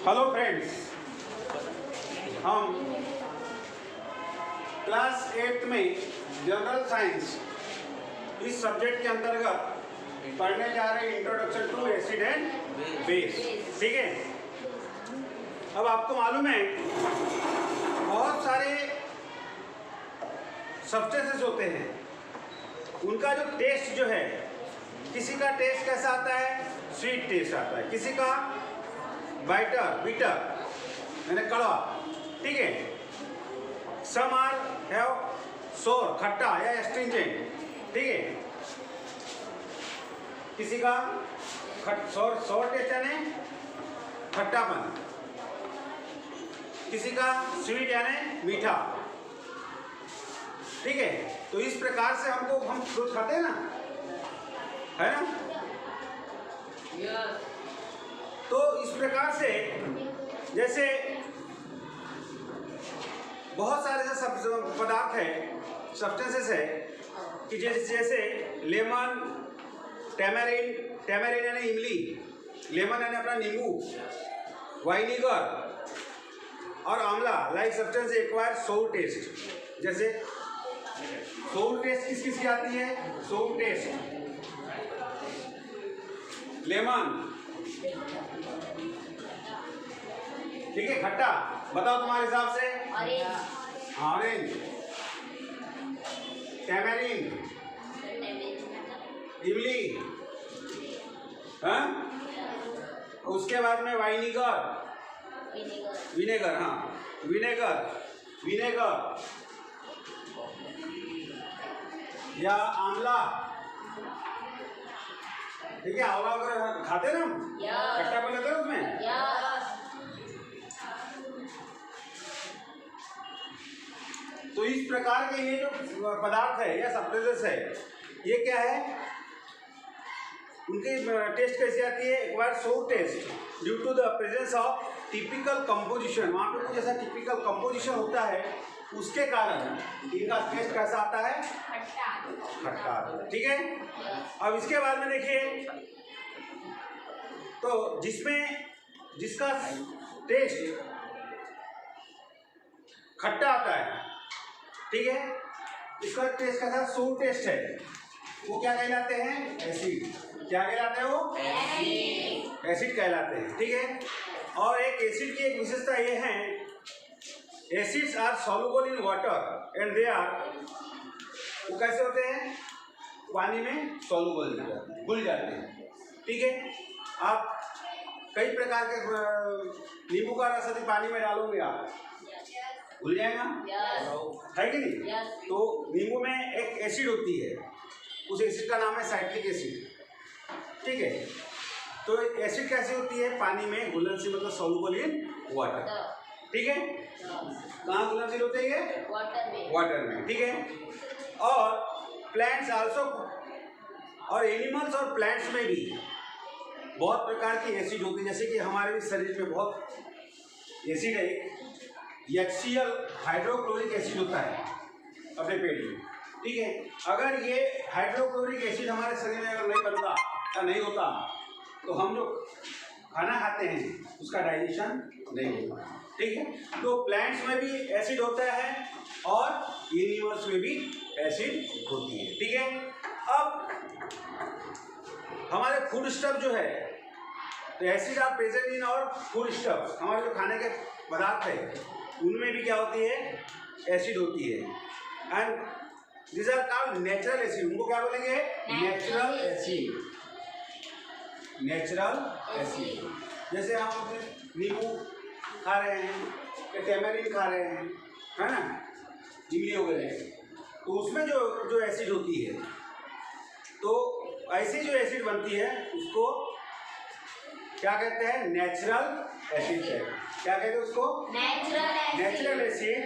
Hello friends, हम class 8 में general science इस सब्जेक्ट के अंतर्गत पढ़ने जा रहे हैं introduction to acid and base. ठीक है, अब आपको मालूम है बहुत सारे सब्सटेंसेस होते हैं, उनका जो टेस्ट जो है, किसी का टेस्ट कैसा आता है, स्वीट टेस्ट आता है, किसी का बीटर यानी कड़वा। ठीक है, सम आर हैव सोर खट्टा या एस्ट्रिंजेंट। ठीक है, किसी का सोर टेस्ट यानी खट्टापन, किसी का स्वीट यानी मीठा। ठीक है, तो इस प्रकार से हम फ्रूट खाते हैं ना, है ना। तो इस प्रकार से जैसे बहुत सारे ऐसे पदार्थ है, सब्सटेंसेस है कि जैसे लेमन, टैमरिन यानी इमली, लेमन यानी अपना नींबू, वाइनेगर और आंवला लाइक सब्सटेंस एक्वायर सोर टेस्ट। जैसे सोर टेस्ट किस किस की आती है, सोर टेस्ट लेमन, ठीक है, खट्टा। बताओ तुम्हारे हिसाब से, ऑरेंज, टैमरिन, इमली, हाँ, उसके बाद में विनेगर, हाँ, विनेगर या आंवला। ठीक है, आंवला अगर खाते ना हम, खट्टा बन जाता है उसमें। तो इस प्रकार के ये जो पदार्थ है या सब्सटेंसेस है, ये क्या है, उनकी टेस्ट कैसी आती है, एक बार sour taste due to the presence of typical composition. वहाँ पे कुछ ऐसा टिपिकल कंपोजिशन होता है, उसके कारण इनका टेस्ट कैसा आता है, खट्टा आता है। ठीक है, अब इसके बाद में देखिए, तो जिसका टेस्ट खट्टा आता है, ठीक है, इसका टेस्ट कैसा सोर टेस्ट है, वो क्या कहलाते हैं, एसिड। क्या कहलाते हैं वो, एसिड कहलाते हैं। ठीक है, और एक एसिड की एक विशेषता ये है, acids are soluble in water and they are, वो कैसे होते हैं, पानी में सॉल्युबल, घुल जाते हैं। ठीक है, आप कई प्रकार के नींबू का रस यदि पानी में डालोगे आप, घुल जाएगा, है कि नहीं। तो नींबू में एक एसिड होती है, उस एसिड का नाम है साइट्रिक एसिड। ठीक है, तो एसिड कैसी होती है, पानी में घुलनशील, मतलब सॉल्युबल इन वाटर। ठीक है, कहाँ घुलनशील होते हैं, वाटर में। ठीक है, और प्लांट्स आल्सो, और एनिमल्स और प्लांट्स में भी बहुत प्रकार की एसिड होती है। जैसे कि हमारे भी शरीर में बहुत एसिड है, एक्सियल हाइड्रोक्लोरिक एसिड होता है अपने पेट में। ठीक है, अगर ये हाइड्रोक्लोरिक एसिड हमारे शरीर में अगर नहीं बनता या नहीं होता, तो हम जो खाना खाते हैं उसका डाइजेशन नहीं होता। ठीक है, तो प्लांट्स में भी एसिड होता है और एनिमल्स में भी एसिड होती है। ठीक है, अब हमारे फूड स्टफ जो है, तो एसिड आर प्रेजेंट इन और फूड स्टफ, हमारे जो खाने के पदार्थ है उनमें भी क्या होती है, एसिड होती है। And this are called natural acid. उनको क्या बोलेंगे, नेचुरल एसिड। जैसे हम नींबू खा रहे हैं या टैमरिन खा रहे हैं, है ना, इमली वगैरह, तो उसमें जो एसिड होती है, तो ऐसी जो एसिड बनती है उसको क्या कहते हैं, नेचुरल एसिड है। क्या कहते हैं उसको, नेचुरल एसिड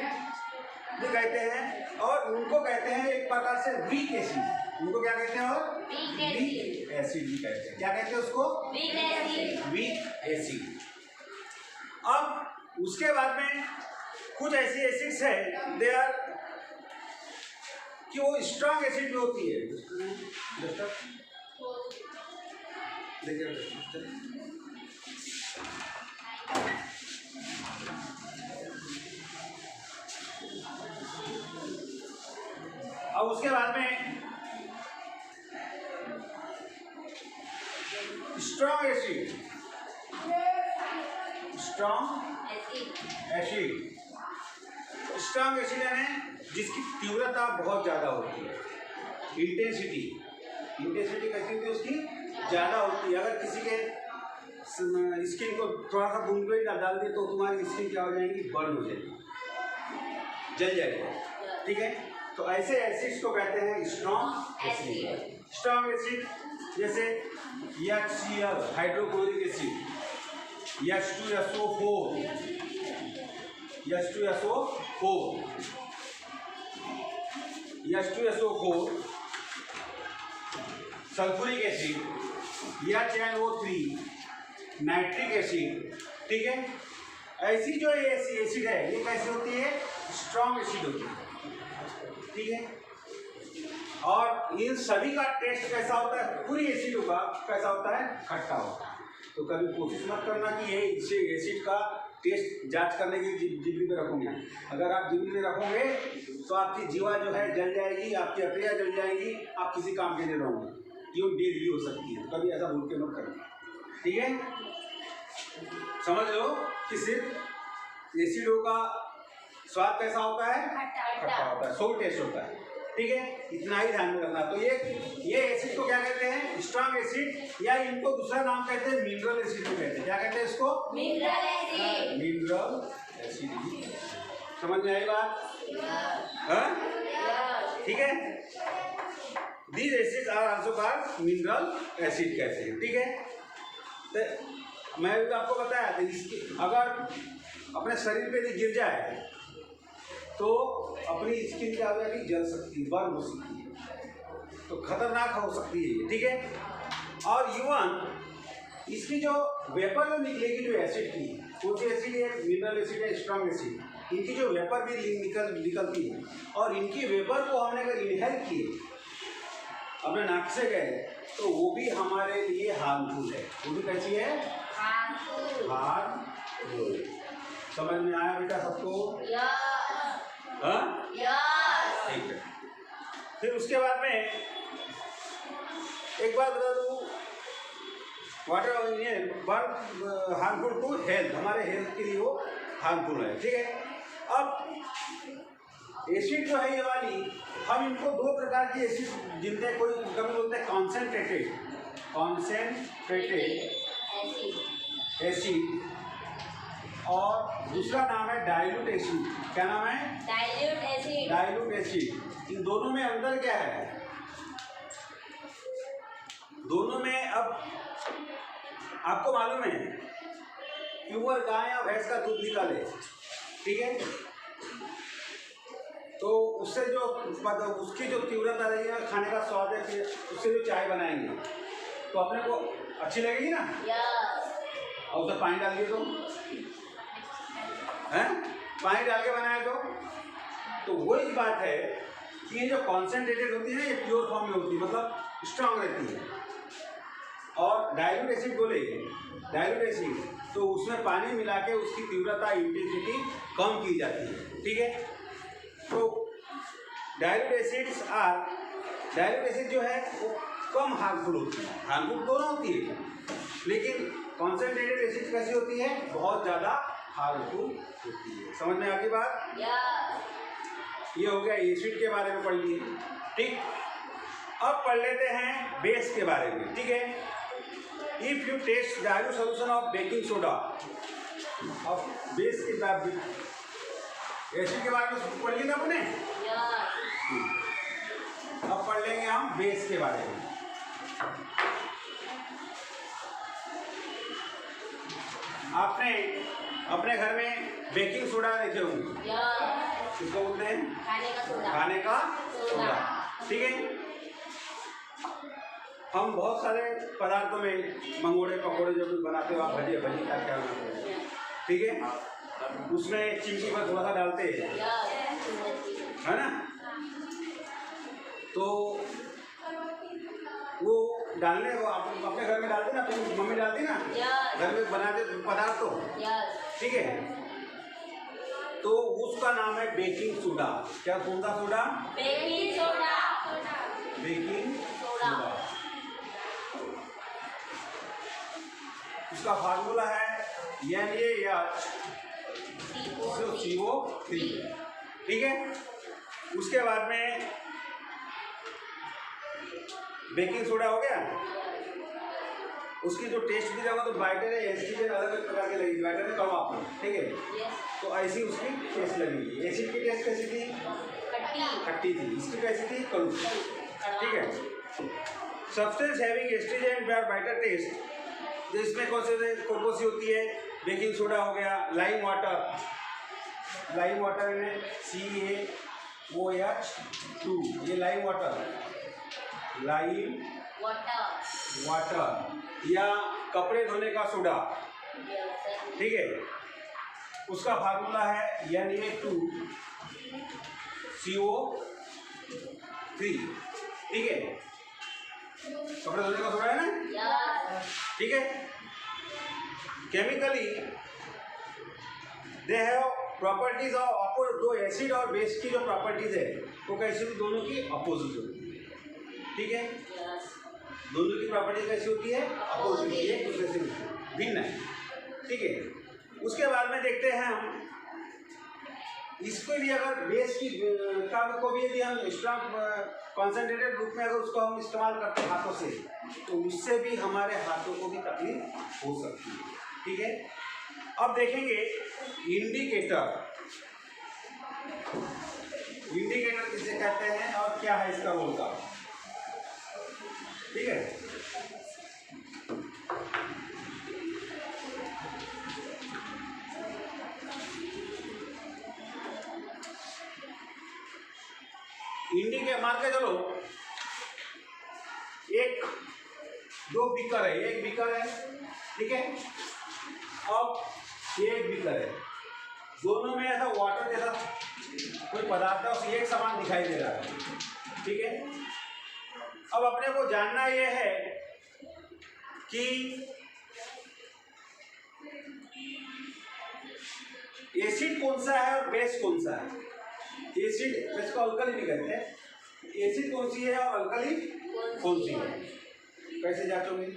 जो कहते हैं। और उनको कहते हैं एक प्रकार से वीक एसिड। उनको क्या कहते हैं, और वीक एसिड भी कहते हैं। क्या कहते हैं उसको, वीक एसिड। अब उसके बाद में कुछ ऐसी एसिड्स है, दे आर, कि वो स्ट्रॉन्ग एसिड भी होती है। देखिए अब उसके बाद में strong acid, strong acid, strong acid यानी जिसकी तीव्रता बहुत ज़्यादा होती है, इंटेंसिटी कैसी होती है उसकी ज़्यादा होती है। अगर किसी के स्किन को थोड़ा सा गुनगुनी डाल दिए तो तुम्हारी स्किन क्या हो जाएगी, बर्न हो जाएगी, जल जाएगी, ठीक है। तो ऐसे एसिड्स को कहते हैं स्ट्रॉन्ग एसिड। स्ट्रॉन्ग एसिड जैसे HCl hydrochloric acid, H2SO4, sulphuric acid, HNO3, nitric acid, ठीक है। ऐसी जो एसिड है ये कैसी होती है, स्ट्रॉन्ग एसिड होती है, ठीक है। और इन सभी का टेस्ट कैसा होता है, पूरी एसिडों का कैसा होता है, खट्टा होता है। तो कभी कोशिश मत करना कि ये एसिड का टेस्ट जांच करने की जिंदगी में रखोगे। अगर आप जिंदगी में रखोगे तो आपकी जीवा जो है जल जाएगी, आपकी अक्रिया जल जाएगी, आप किसी काम के नहीं रहोगे, ये डेड भी हो सकती है। कभी ऐसा भूल के मत करना, ठीक है। समझ लो कि सिर्फ एसिडों का स्वाद कैसा होता है, खट्टा होता है, सोर टेस्ट होता है, ठीक है। इतना ही ध्यान में रखना। तो ये एसिड को क्या कहते हैं, स्ट्रॉन्ग एसिड, या इनको दूसरा नाम कहते हैं मिनरल एसिड भी कहते हैं। क्या कहते हैं इसको, मिनरल एसिड, मिनरल एसिड। समझ में आई बात, ठीक है। These acids are also called mineral acid कहते हैं, ठीक है। तो मैं भी आपको बताया था, इसकी अगर अपने शरीर पे गिर जाए तो अपनी स्किन क्या हो जाएगी, जल सकती है, बर्न हो सकती है, तो खतरनाक हो सकती है, ठीक है। और इवन इसकी जो वेपर जो निकलेगी, जो एसिड की, कौन सी एसिड है, मिनरल एसिड है, स्ट्रॉन्ग एसिड, इनकी जो वेपर भी निकलती है, और इनकी वेपर को हमने अगर इनहेल किए, अपने नाक से गए, तो वो भी हमारे लिए हार्मफुल है। वो भी कैसी है, हार्मफुल। समझ में आया बेटा सबको, ठीक है। फिर उसके बाद में एक बात बता दूँ, वाटर हार्मफुल टू हेल्थ, हमारे हेल्थ के लिए वो हार्मफुल है, ठीक है। अब एसिड जो है ये वाली, हम इनको दो प्रकार की एसिड गिनते हैं। कोई कभी बोलते हैं कॉन्सेंट्रेटेड एसिड, और दूसरा नाम है डाइल्यूट एसिड। क्या नाम है, डाइल्यूट एसिड। इन दोनों में अंतर क्या है, दोनों में अब आपको मालूम है, प्योर गाय या भैंस का दूध निकाले, ठीक है, तो उससे जो उसकी जो तीव्रता रहेगी, खाने का स्वाद है, उससे जो चाय बनाएंगे तो अपने को अच्छी लगेगी ना, और उसमें पानी डाल दिए तो हैं, पानी डाल के बनाए तो वही बात है कि ये जो कॉन्सेंट्रेटेड होती है ना, ये प्योर फॉर्म में होती है, मतलब स्ट्रांग रहती है। और डाइल्यूट एसिड बोले, डाइल्यूट एसिड, तो उसमें पानी मिला के उसकी तीव्रता, इंटेंसिटी कम की जाती है, ठीक है। तो डाइल्यूट एसिड जो है वो कम हार्मफुल होती है, हार्मफुल दोनों होती है, लेकिन कॉन्सेंट्रेटेड एसिड कैसी होती है, बहुत ज़्यादा हार्मफुल होती है। समझ में आती बात, ये हो गया एसिड के बारे में पढ़ लिए, ठीक। अब पढ़ लेते हैं बेस के बारे में, ठीक है। If you test dilute solution of baking soda, अब बेस के बाद एसिड के बारे में पढ़ लिया आपने, अब पढ़ लेंगे हम बेस के बारे में। आपने अपने घर में बेकिंग सोडा देखे होंगे, किसको बोलते हैं, खाने का सोडा, ठीक है। हम बहुत सारे पदार्थों में मंगोड़े पकौड़े जो भी बनाते हो आप, भजी क्या क्या बनाते हैं, ठीक है, उसमें चिमटी पर थोड़ा सा डालते हैं, है ना, तो वो डालने को आप अपने घर में डालते ना, अपनी मम्मी डालती ना, घर में बनाते पदार्थ तो, ठीक है। तो उसका नाम है बेकिंग सोडा। क्या, कौन सा soda? Baking soda. Baking soda. उसका फार्मूला है NaCO3। ठीक है। उसके बाद में बेकिंग सोडा हो गया। उसकी जो टेस्ट भी रहेगा तो बाइटर है एसिड अलग अलग प्रकार के लगेगी। बाइटर है कड़वा, ठीक है, तो ऐसी उसकी टेस्ट लगेगी। एसिड की टेस्ट कैसी थी? खट्टी थी। इसकी कैसी थी? कड़ू। ठीक है। सब्सटेंस हैविंग एस्ट्रीजेंट और बाइटर टेस्ट, तो इसमें कौन सी होती है? बेकिंग सोडा हो गया, लाइम वाटर। लाइम वाटर में CaOH2, ये लाइम वाटर वाटर या कपड़े धोने का सोडा। ठीक है। उसका फार्मूला है Na2CO3। ठीक है। कपड़े धोने का सोडा है ना? ठीक है। Chemically they have properties of opposite. दो एसिड और बेस की जो प्रॉपर्टीज है वो कैसी होती? दोनों की अपोजिट होती है। ठीक है। दोनों की प्रॉपर्टी कैसी होती है? अपोजिट, एक दूसरे से भिन्न है। ठीक है। उसके बाद में देखते हैं हम इसको भी, अगर बेस की को भी यदि हम स्ट्रॉन्ग कॉन्सेंट्रेटेड रूप में अगर उसको हम इस्तेमाल करते हैं हाथों से, तो उससे भी हमारे हाथों को भी तकलीफ हो सकती है। ठीक है। अब देखेंगे इंडिकेटर। इंडिकेटर किसे कहते हैं और क्या है इसका रोल का? ठीक है। इंडिकेटर मार के चलो, दो बीकर है, एक बीकर है, ठीक है, अब एक बीकर है, दोनों में ऐसा वाटर जैसा कोई पदार्थ है, उसे एक समान दिखाई दे रहा है। ठीक है। अब अपने को जानना यह है कि एसिड कौन सा है और बेस कौन सा है। एसिड, इसको अल्कली भी कहते हैं। एसिड कौन सी है और अल्कली कौन सी है? कैसे जांचोगे?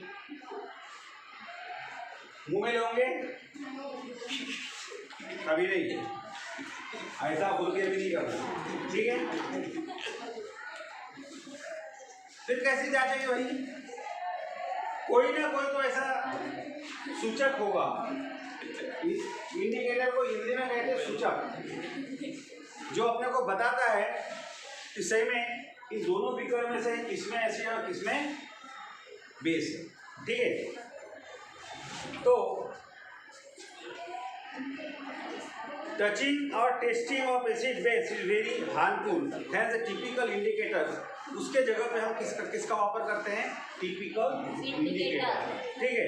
मुंह में लोगे? कभी नहीं, ऐसा बोल के भी नहीं करना। ठीक है। फिर कैसे जांचेंगे भाई? कोई ना कोई तो ऐसा सूचक होगा। इंडिकेटर को हिंदी में कहते हैं सूचक, जो अपने को बताता है कि सही में इन दोनों बीकर में से किसमें एसिड और किसमें बेस है। ठीक है। तो टचिंग और testing of acid base is very harmful, has a typical indicators. उसके जगह पे हम किसका वापर करते हैं? Typical indicator. ठीक है।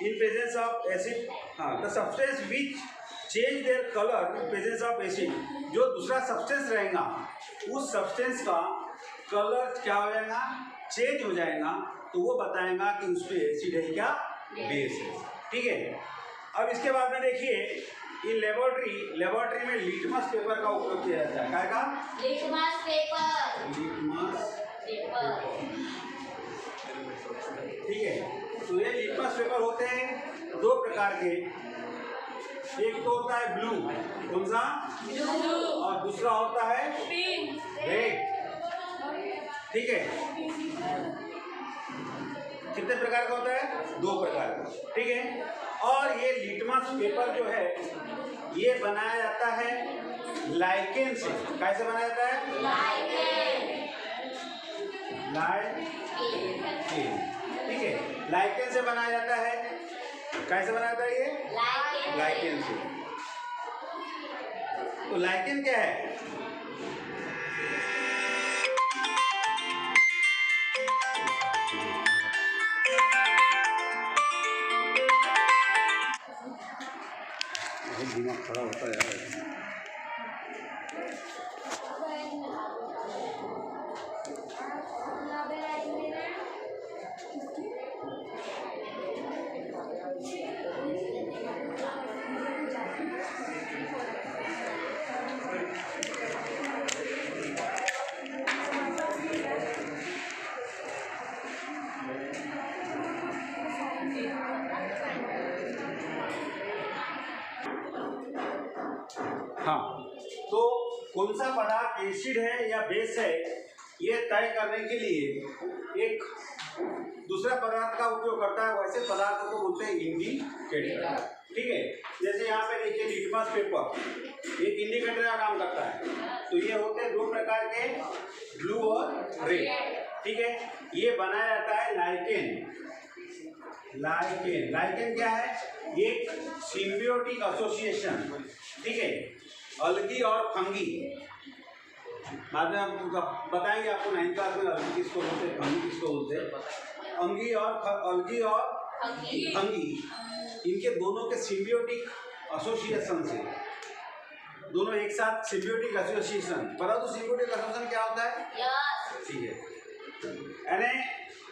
इन प्रेजेंस ऑफ एसिड, हाँ, the substance which change their colour in presence of acid, जो दूसरा सब्सटेंस रहेगा उस सब्सटेंस का कलर क्या हो जाएगा? चेंज हो जाएगा, तो वो बताएगा कि उस पर एसिड है क्या बेस है। ठीक है। अब इसके बाद में देखिए, इन लेबोरेटरी में लिटमस पेपर का उपयोग किया जाता है। क्या का? Litmus paper. ठीक है। तो ये लिटमस पेपर होते हैं दो प्रकार के, एक तो होता है ब्लू, कौन सा? ब्लू, और दूसरा होता है पिंक, रेड। ठीक है। कितने प्रकार का होता है? दो प्रकार का। ठीक है। और ये लिटमस पेपर जो है ये बनाया जाता है लाइकेन से। कैसे बनाया जाता है? लाइकेन। ठीक है। लाइकेन से बनाया जाता है। कैसे बनाया जाता है ये? लाइकेन से। तो लाइकेन क्या है? दिमाग खराब होता है यार। हाँ, तो कौन सा पदार्थ एसिड है या बेस है ये तय करने के लिए एक दूसरा पदार्थ का उपयोग करता है। वैसे पदार्थ को बोलते हैं इंडिकेटर। ठीक है, जैसे यहाँ पे देखिए लिटमस पेपर एक इंडिकेटर का काम करता है। तो ये होते हैं दो प्रकार के, ब्लू और रेड। ठीक है, ये बनाया जाता है लाइकेन। लाइकेन क्या है? एक सिम्बियोटिक एसोसिएशन। ठीक है, अलगी और फंगी। बाद में आपको बताएंगे, आपको 9th क्लास में अलगी किसको बोलते हैं, फंगी किसको बोलते हैं। अलगी और फंगी, इनके दोनों के सिम्बियोटिक एसोसिएशन से, दोनों एक साथ सिम्बियोटिक एसोसिएशन। बता दो सिम्बियोटिक एसोसिएशन क्या होता है? ठीक है, यानी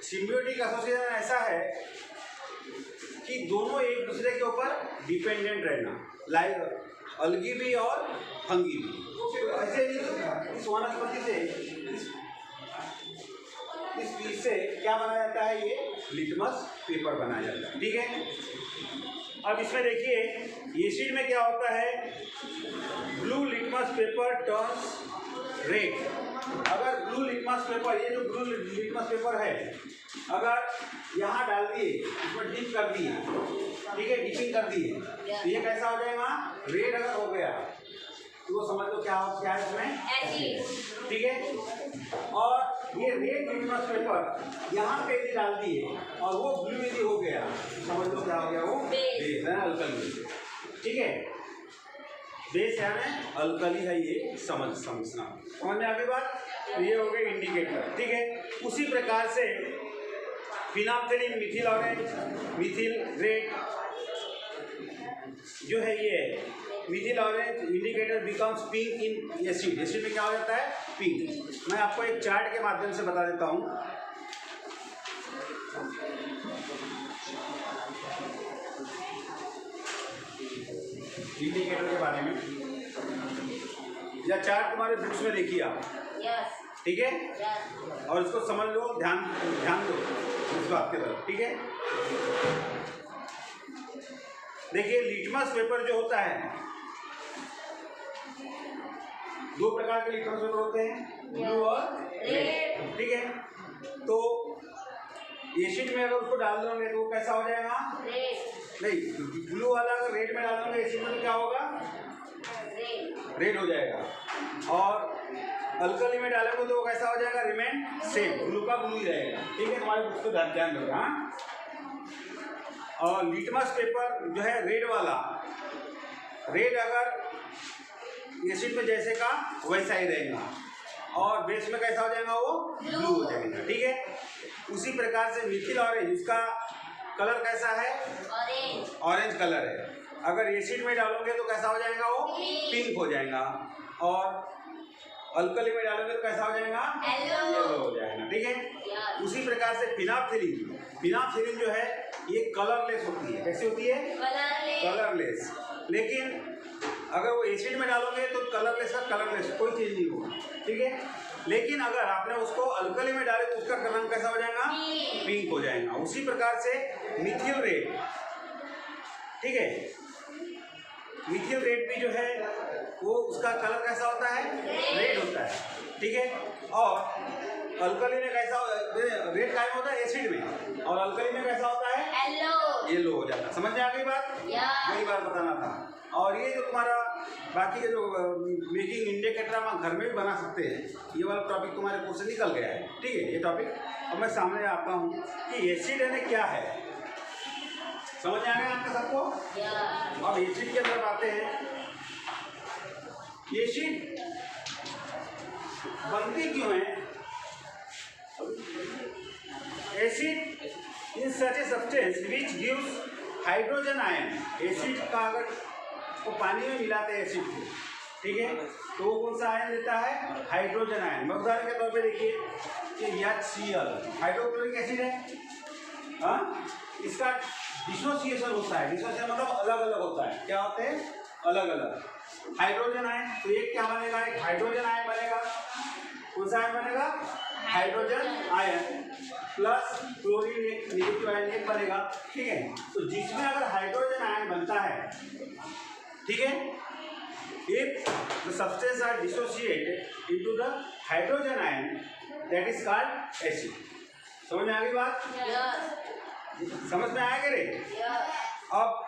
सिम्बियोटिक एसोसिएशन ऐसा है कि दोनों एक दूसरे के ऊपर डिपेंडेंट रहना, लाइक अलगी भी और फंगी भी। तो ऐसे ही इस वनस्पति से, इस बीज से क्या बनाया जाता है? ये लिटमस पेपर बनाया जाता है। ठीक है, अब इसमें देखिए एसिड में क्या होता है? Blue litmus paper turns red. अगर ब्लू लिटमस पेपर, ये जो ब्लू लिटमस पेपर है, अगर यहाँ डाल दिए, इसमें डिप कर दिए, ठीक है, डिपिंग कर दिए, तो ये कैसा हो जाएगा? रेड अगर हो गया तो वो समझ लो क्या है इसमें? ठीक है, और ये रेड लिटमस पेपर यहाँ पे यदि डाल दिए और वो ब्लू यदि हो गया, समझ लो क्या हो गया? वो बेस है, अल्कली। ठीक है, बेस यानी अल्कली है, ये समझना में आगे बात। तो ये हो गए इंडिकेटर। ठीक है, उसी प्रकार से फिनाप्थेलिन, मिथिल ऑरेंज, मिथिल रेड जो है, ये Mithil orange indicator becomes pink in acid. Acid में क्या हो जाता है? पिंक। मैं आपको एक चार्ट के माध्यम से बता देता हूँ। इंडिकेटर के बारे में, या चार्ट तुम्हारे बुक्स में देखिए आप। ठीक है, और इसको समझ लो, ध्यान दो इस बात के तरफ। ठीक है, देखिए लिटमस पेपर जो होता है, दो प्रकार के लिटमस पेपर होते हैं, ब्लू और रेड। ठीक है, तो एसिड में अगर उसको डाल दोगे तो वो कैसा हो जाएगा? नहीं, ब्लू वाला अगर रेड में डाल दोगे एसिड में तो क्या होगा? रेड हो जाएगा। और अल्कली में डालोगे तो वो कैसा हो जाएगा? रिमेन सेम, ब्लू का ब्लू ही रहेगा। ठीक है, तुम्हारे उसको ध्यान रखना। हाँ, और लिटमस पेपर जो है रेड वाला, रेड अगर एसिड में जैसे का वैसा ही रहेगा, और बेस में कैसा हो जाएगा? वो ब्लू हो जाएगा। ठीक है, उसी प्रकार से मिथिल ऑरेंज, उसका कलर कैसा है? ऑरेंज कलर है। अगर एसिड में डालोगे तो कैसा हो जाएगा? वो पिंक हो जाएगा। और अल्कली में डालोगे तो कैसा हो जाएगा? येलो हो जाएगा। ठीक है, उसी प्रकार से फिनाप्थेलिन जो है ये कलरलेस होती है। कैसी होती है? कलरलेस। लेकिन अगर वो एसिड में डालोगे तो कलरलेस का कलरलेस, कोई चीज नहीं होगा। ठीक है, लेकिन अगर आपने उसको अल्कली में डाले तो उसका रंग कैसा हो जाएगा? पिंक हो जाएगा। उसी प्रकार से मिथिल रेड, ठीक है, मिथिल रेड भी जो है वो उसका कलर कैसा होता है? रेड होता है। ठीक है, और अल्कली में कैसा रेड कायम होता है? एसिड में। और अल्कली में कैसा होता है? येलो हो जाता है। समझ में आ गई बात? यही बात बताना था। और ये जो तुम्हारा बाकी के जो मेकिंग इंडिकेटर हम घर में भी बना सकते हैं, ये वाला टॉपिक तुम्हारे कोर्स से निकल गया है। ठीक है, ये टॉपिक अब मैं सामने आता हूँ कि एसिड यानी क्या है। समझ में आ गया आपका सबको? अब एसिड के अंदर आते हैं। एसिड बनती क्यों है? Acid in such a substance which gives hydrogen ion. Acid का अगर तो पानी में मिलाते हैं एसिड को, ठीक है, तो वो कौन सा आयन देता है? Hydrogen ion. उदाहरण के तौर पे देखिए कि HCl हाइड्रोक्लोरिक एसिड है। हाँ, इसका डिसोसिएशन होता है। डिसोसिएशन मतलब अलग अलग होता है। क्या होते हैं? अलग अलग। हाइड्रोजन आयन, तो एक क्या बनेगा? एक हाइड्रोजन आयन बनेगा। कौन सा आयन बनेगा? हाइड्रोजन आयन प्लस क्लोरीन एक नेगेटिव आयन एक बनेगा। ठीक है, तो जिसमें अगर हाइड्रोजन आयन बनता है, ठीक है, If the substance are dissociated into the hydrogen ion, that is called acid. समझ में आ गई बात? Yes. समझ में आया करे? Yes. अब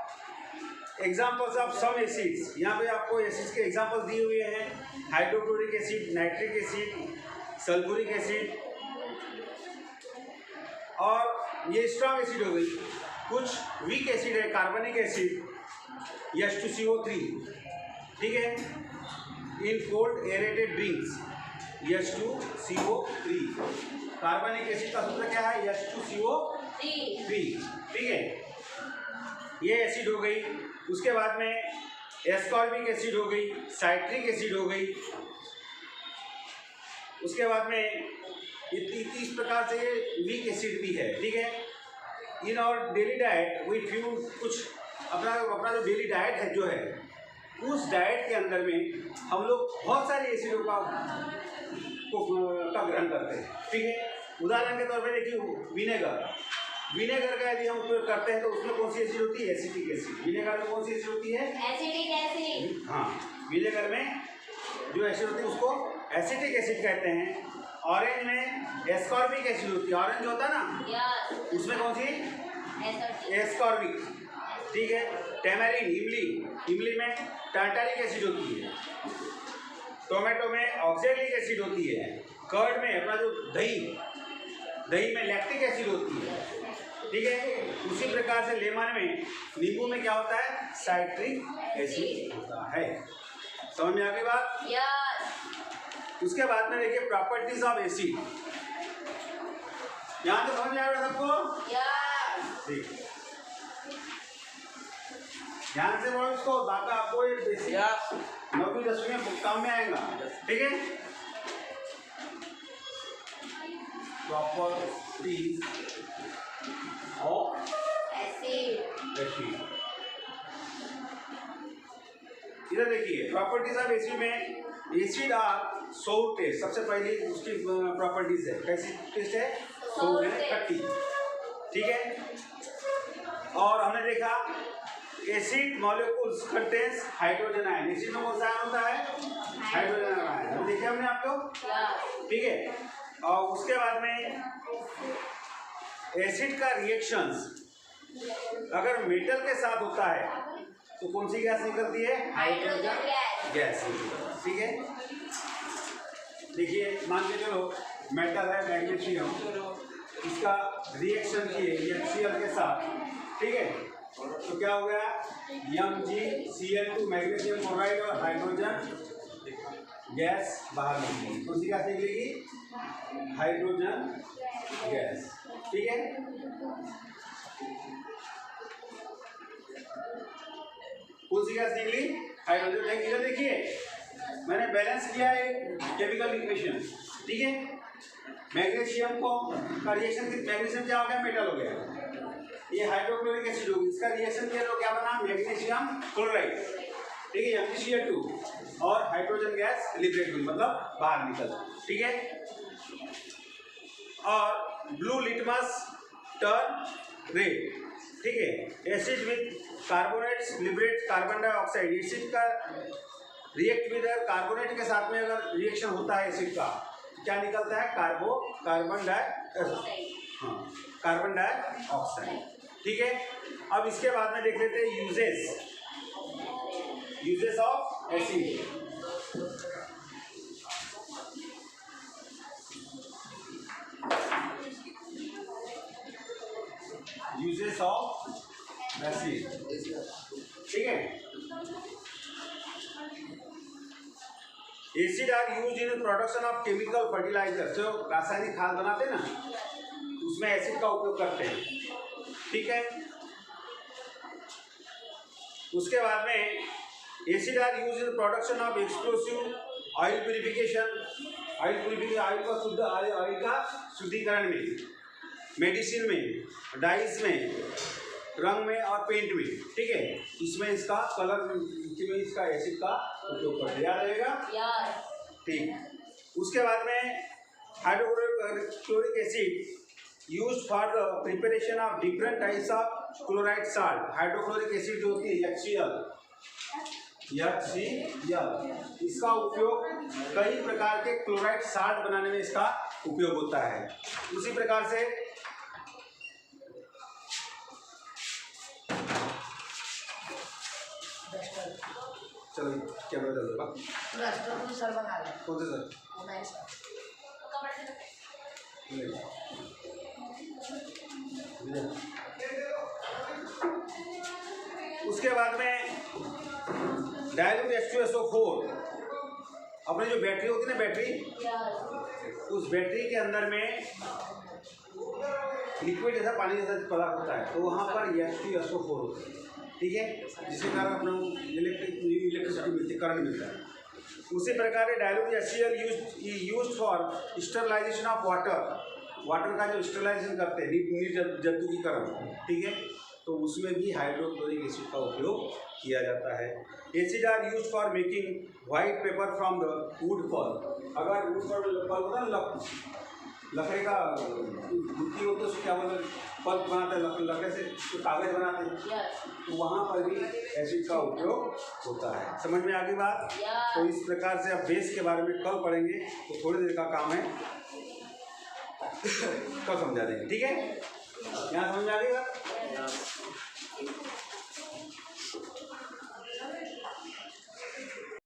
एग्जाम्पल्स ऑफ सम एसिड्स, यहाँ पे आपको एसिड्स के एग्जाम्पल्स दिए हुए हैं। Hydrochloric acid, nitric acid, sulphuric acid, और ये स्ट्रॉन्ग एसिड हो गई। कुछ वीक एसिड है, कार्बनिक एसिड, H2CO3, ठीक है। In cold aerated drinks H2CO3, कार्बनिक एसिड का सूत्र क्या है? H2CO3, ठीक है। ये एसिड हो गई। उसके बाद में एस्कॉर्बिक एसिड हो गई, साइट्रिक एसिड हो गई। उसके बाद में इस प्रकार से ये वीक एसिड भी है, ठीक है। इन और डेली डाइट वी फ्यू, कुछ अपना जो डेली डाइट है जो है, उस डाइट के अंदर में हम लोग बहुत सारे एसिडों का ग्रहण करते हैं, ठीक है। उदाहरण के तौर पर देखिए विनेगर का यदि हम उपयोग करते हैं तो उसमें कौन सी एसिड होती है? Acetic acid. विनेगर में कौन सी एसिड होती है? Acetic acid. हाँ, विनेगर में जो एसिड होती है उसको एसिटिक एसिड कहते हैं। ऑरेंज में एस्कॉर्बिक एसिड होती है। ऑरेंज होता है ना, Yes. उसमें कौन सी? एस्कॉर्बिक, ठीक है। टेमेरिन, इमली में टार्टारिक एसिड होती है। टोमेटो में ऑक्सैलिक एसिड होती है। कर्ड में अपना जो दही में लैक्टिक एसिड होती है, ठीक है। उसी प्रकार से लेमन में, नींबू में क्या होता है? साइट्रिक एसिड होता है। समझ में आ गई बात? Yes. उसके बाद में देखिए प्रॉपर्टीज ऑफ एसिड। यहाँ तो समझ में आ रहा है सबको? Yes. ठीक, ध्यान से बोलो इसको, बाकी आपको ये बेसिक 9वीं 10वीं में काम में आएगा, ठीक है। Properties of acid. इधर देखिए प्रॉपर्टीज ऑफ एसिड में, एसिड आर सोर टेस्ट, सबसे पहली उसकी प्रॉपर्टीज है। कैसी टेस्ट है? सोर है, खट्टी, ठीक है। और हमने देखा acid molecules contains hydrogen ion. Acid में कौन सा आयन होता है? Hydrogen ion. देखे हमने आप लोग, ठीक है। और उसके बाद में एसिड का रिएक्शंस अगर मेटल के साथ होता है तो कौन सी गैस निकलती है? हाइड्रोजन गैस, ठीक है। देखिए मान के चलो मेटल है मैग्नीशियम, इसका रिएक्शन किए HCl के साथ, ठीक है। तो क्या हो गया? MgCl2 मैग्नीशियम क्लोराइड और हाइड्रोजन गैस बाहर निकलेगी। कौन सी गैस निकलेगी? हाइड्रोजन गैस, ठीक है। कौन सी गैस निकली? हाइड्रोजन। इधर देखिए मैंने बैलेंस किया है केमिकल इक्वेशन, ठीक है। मैग्नीशियम को का रिएक्शन, मैग्नीशियम क्या हो गया? मेटल हो गया। ये हाइड्रोक्लोरिक एसिड होगी, इसका रिएक्शन किया तो क्या बना? मैग्नीशियम क्लोराइड, ठीक है, MgCl2, और हाइड्रोजन गैस लिबरेट हुई, मतलब बाहर निकल, ठीक है। और ब्लू लिटमस टर्न रेड, ठीक है। Acid with carbonates liberate carbon dioxide. Acid का रिएक्ट विद कार्बोनेट के साथ में अगर रिएक्शन होता है एसिड का, क्या निकलता है? कार्बन डाइऑक्साइड, ठीक है। अब इसके बाद में देख लेते हैं uses of acid. Uses of acid, ठीक है। Acid are use in production of chemical fertilizer. जो रासायनिक खाद बनाते हैं ना, उसमें एसिड का उपयोग करते हैं, ठीक है। उसके बाद में acid are use in production of explosive oil purification. Oil का शुद्धिकरण में, मेडिसिन में, डाइस में, रंग में और पेंट में, ठीक है। इसमें इसका कलर में इसका एसिड का उपयोग करते, याद रहेगा, ठीक। उसके बाद में hydrochloric acid used for the preparation of different types of chloride salt. Hydrochloric acid जो होती है HCl, HCl। इसका उपयोग कई प्रकार के क्लोराइड साल्ट बनाने में इसका उपयोग होता है। उसी प्रकार से चलो कैमरा चल रहा सर बना ले। कौन से सर? उसके बाद में डाइल्यूट H2SO4, अपनी जो बैटरी होती है ना, बैटरी, उस बैटरी के अंदर में लिक्विड जैसा पानी जैसा पदार्थ होता है, तो वहाँ पर H2SO4 होता है, ठीक है, जिसके कारण अपना इलेक्ट्रिसिटी मिलती है, करंट मिलता है। उसी प्रकार dilute HCl used for sterilization of water का जो स्टरलाइजेशन करते हैं, निर्जंतुकीकरण, ठीक है, तो उसमें भी हाइड्रोक्लोरिक एसिड का उपयोग किया जाता है। Acid are use for making white paper from the wood pulp. अगर वुड पल्प होता है ना, लकड़ी का गुत्ती होती है, उसको क्या बोलते हैं, पल्प बनाते हैं लकड़ी से, तो कागज बनाते हैं, तो वहाँ पर भी एसिड का उपयोग होता है। समझ में आ गई बात? तो इस प्रकार से अब बेस के बारे में कल पढ़ेंगे, तो थोड़ी देर का काम है, कल समझा देंगे, ठीक है? यहाँ समझ में आ गई बात?